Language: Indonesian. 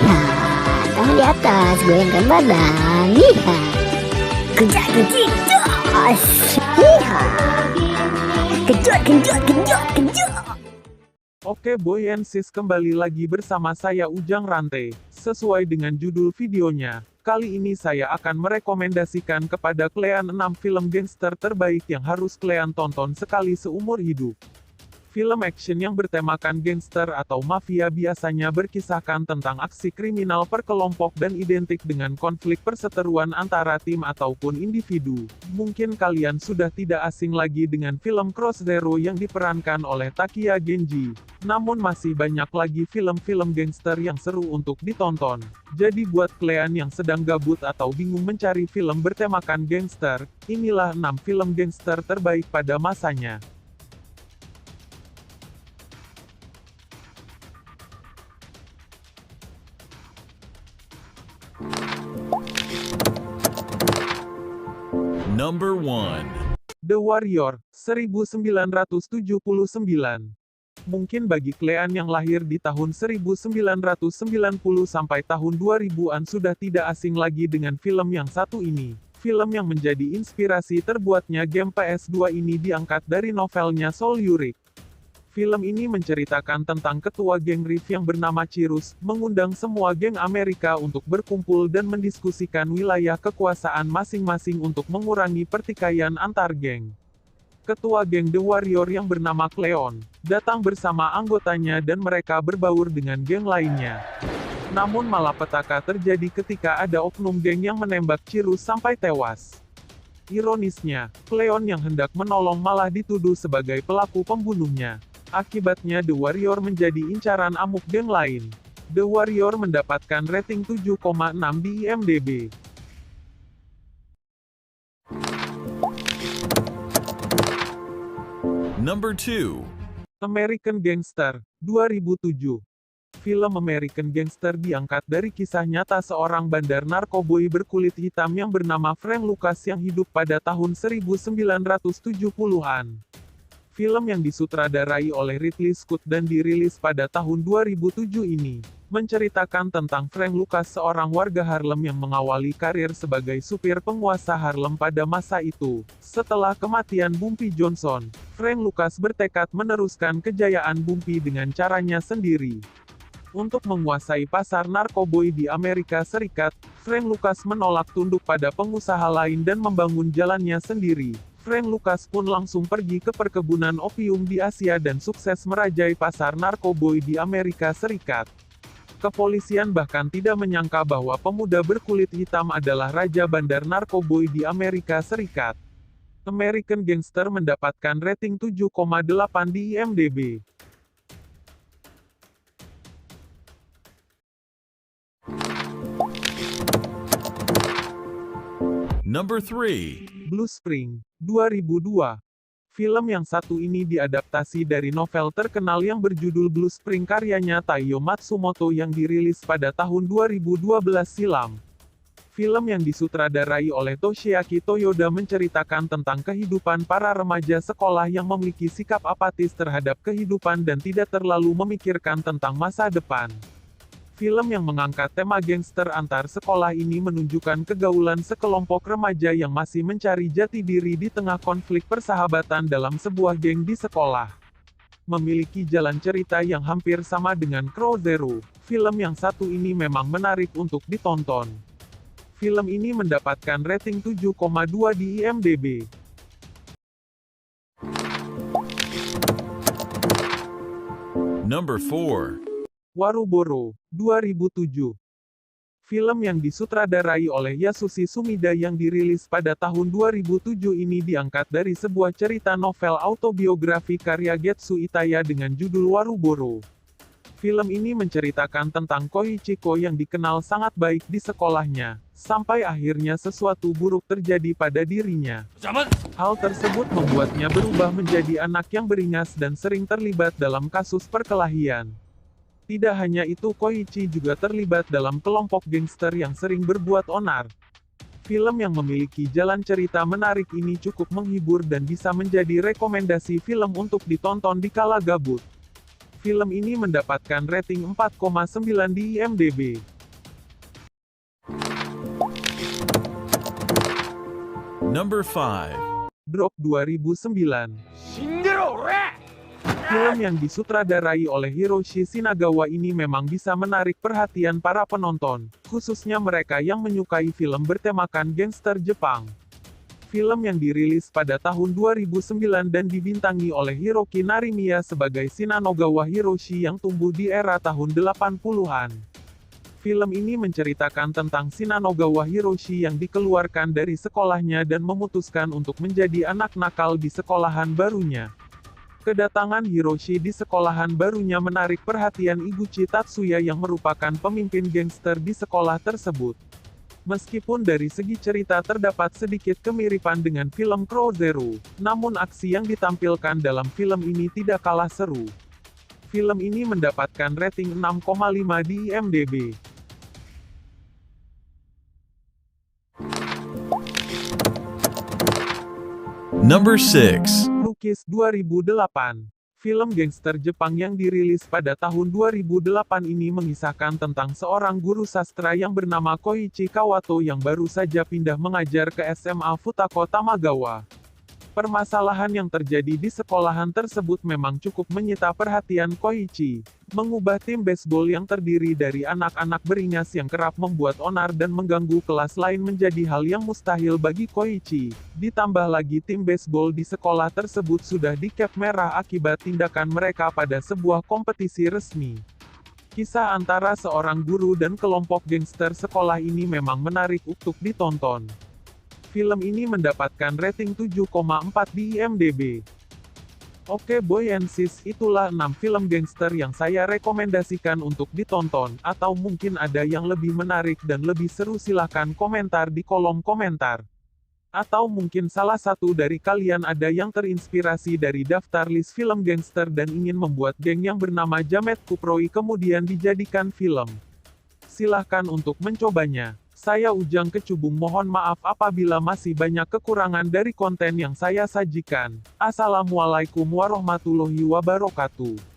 Tangan di atas, goyangkan badan. Lihat. Kejut, kejut, jos. Lihat. Kejut, kejut, kejut, kejut. Oke boy and sis, kembali lagi bersama saya Ujang Rantai. Sesuai dengan judul videonya, kali ini saya akan merekomendasikan kepada kalian 6 film gangster terbaik yang harus kalian tonton sekali seumur hidup. Film action yang bertemakan gangster atau mafia biasanya berkisahkan tentang aksi kriminal per kelompok dan identik dengan konflik perseteruan antara tim ataupun individu. Mungkin kalian sudah tidak asing lagi dengan film Cross Zero yang diperankan oleh Takia Genji. Namun masih banyak lagi film-film gangster yang seru untuk ditonton. Jadi buat kalian yang sedang gabut atau bingung mencari film bertemakan gangster, inilah 6 film gangster terbaik pada masanya. Number 1. The Warrior, 1979. Mungkin bagi kalian yang lahir di tahun 1990 sampai tahun 2000-an sudah tidak asing lagi dengan film yang satu ini. Film yang menjadi inspirasi terbuatnya game PS2 ini diangkat dari novelnya Soul Yurik. Film ini menceritakan tentang ketua geng Riff yang bernama Cirrus, mengundang semua geng Amerika untuk berkumpul dan mendiskusikan wilayah kekuasaan masing-masing untuk mengurangi pertikaian antar geng. Ketua geng The Warrior yang bernama Cleon, datang bersama anggotanya dan mereka berbaur dengan geng lainnya. Namun malapetaka terjadi ketika ada oknum geng yang menembak Cirrus sampai tewas. Ironisnya, Cleon yang hendak menolong malah dituduh sebagai pelaku pembunuhnya. Akibatnya The Warrior menjadi incaran amuk geng lain. The Warrior mendapatkan rating 7,6 di IMDb. Number 2. American Gangster, 2007. Film American Gangster diangkat dari kisah nyata seorang bandar narkoboy berkulit hitam yang bernama Frank Lucas yang hidup pada tahun 1970-an. Film yang disutradarai oleh Ridley Scott dan dirilis pada tahun 2007 ini, menceritakan tentang Frank Lucas, seorang warga Harlem yang mengawali karir sebagai supir penguasa Harlem pada masa itu. Setelah kematian Bumpy Johnson, Frank Lucas bertekad meneruskan kejayaan Bumpy dengan caranya sendiri. Untuk menguasai pasar narkoboy di Amerika Serikat, Frank Lucas menolak tunduk pada pengusaha lain dan membangun jalannya sendiri. Frank Lucas pun langsung pergi ke perkebunan opium di Asia dan sukses merajai pasar narkoboy di Amerika Serikat. Kepolisian bahkan tidak menyangka bahwa pemuda berkulit hitam adalah raja bandar narkoboy di Amerika Serikat. American Gangster mendapatkan rating 7,8 di IMDb. Number 3. Blue Spring, 2002. Film yang satu ini diadaptasi dari novel terkenal yang berjudul Blue Spring karyanya Taiyo Matsumoto yang dirilis pada tahun 2012 silam. Film yang disutradarai oleh Toshiaki Toyoda menceritakan tentang kehidupan para remaja sekolah yang memiliki sikap apatis terhadap kehidupan dan tidak terlalu memikirkan tentang masa depan. Film yang mengangkat tema gangster antar sekolah ini menunjukkan kegaulan sekelompok remaja yang masih mencari jati diri di tengah konflik persahabatan dalam sebuah geng di sekolah. Memiliki jalan cerita yang hampir sama dengan Cross Zero, film yang satu ini memang menarik untuk ditonton. Film ini mendapatkan rating 7,2 di IMDb. Number 4. Waruboro, 2007. Film yang disutradarai oleh Yasushi Sumida yang dirilis pada tahun 2007 ini diangkat dari sebuah cerita novel autobiografi karya Getsu Itaya dengan judul Waruboro. Film ini menceritakan tentang Koichiko yang dikenal sangat baik di sekolahnya, sampai akhirnya sesuatu buruk terjadi pada dirinya. Hal tersebut membuatnya berubah menjadi anak yang beringas dan sering terlibat dalam kasus perkelahian. Tidak hanya itu, Koichi juga terlibat dalam kelompok gangster yang sering berbuat onar. Film yang memiliki jalan cerita menarik ini cukup menghibur dan bisa menjadi rekomendasi film untuk ditonton di kala gabut. Film ini mendapatkan rating 4,9 di IMDb. Number 5. Drop 2009. Film yang disutradarai oleh Hiroshi Shinagawa ini memang bisa menarik perhatian para penonton, khususnya mereka yang menyukai film bertemakan gangster Jepang. Film yang dirilis pada tahun 2009 dan dibintangi oleh Hiroki Narimiya sebagai Shinanogawa Hiroshi yang tumbuh di era tahun 80-an. Film ini menceritakan tentang Shinanogawa Hiroshi yang dikeluarkan dari sekolahnya dan memutuskan untuk menjadi anak nakal di sekolahan barunya. Kedatangan Hiroshi di sekolahan barunya menarik perhatian Iguchi Tatsuya yang merupakan pemimpin gangster di sekolah tersebut. Meskipun dari segi cerita terdapat sedikit kemiripan dengan film Crow Zero, namun aksi yang ditampilkan dalam film ini tidak kalah seru. Film ini mendapatkan rating 6,5 di IMDb. Number 6. Rookies 2008. Film gangster Jepang yang dirilis pada tahun 2008 ini mengisahkan tentang seorang guru sastra yang bernama Koichi Kawato yang baru saja pindah mengajar ke SMA Futako Tamagawa. Permasalahan yang terjadi di sekolahan tersebut memang cukup menyita perhatian Koichi. Mengubah tim baseball yang terdiri dari anak-anak beringas yang kerap membuat onar dan mengganggu kelas lain menjadi hal yang mustahil bagi Koichi. Ditambah lagi tim baseball di sekolah tersebut sudah di-cap merah akibat tindakan mereka pada sebuah kompetisi resmi. Kisah antara seorang guru dan kelompok gangster sekolah ini memang menarik untuk ditonton. Film ini mendapatkan rating 7,4 di IMDb. Oke boy and sis, itulah 6 film gangster yang saya rekomendasikan untuk ditonton, atau mungkin ada yang lebih menarik dan lebih seru, silahkan komentar di kolom komentar. Atau mungkin salah satu dari kalian ada yang terinspirasi dari daftar list film gangster dan ingin membuat geng yang bernama Jamet Kuproi kemudian dijadikan film. Silahkan untuk mencobanya. Saya Ujang Kecubung mohon maaf apabila masih banyak kekurangan dari konten yang saya sajikan. Assalamualaikum warahmatullahi wabarakatuh.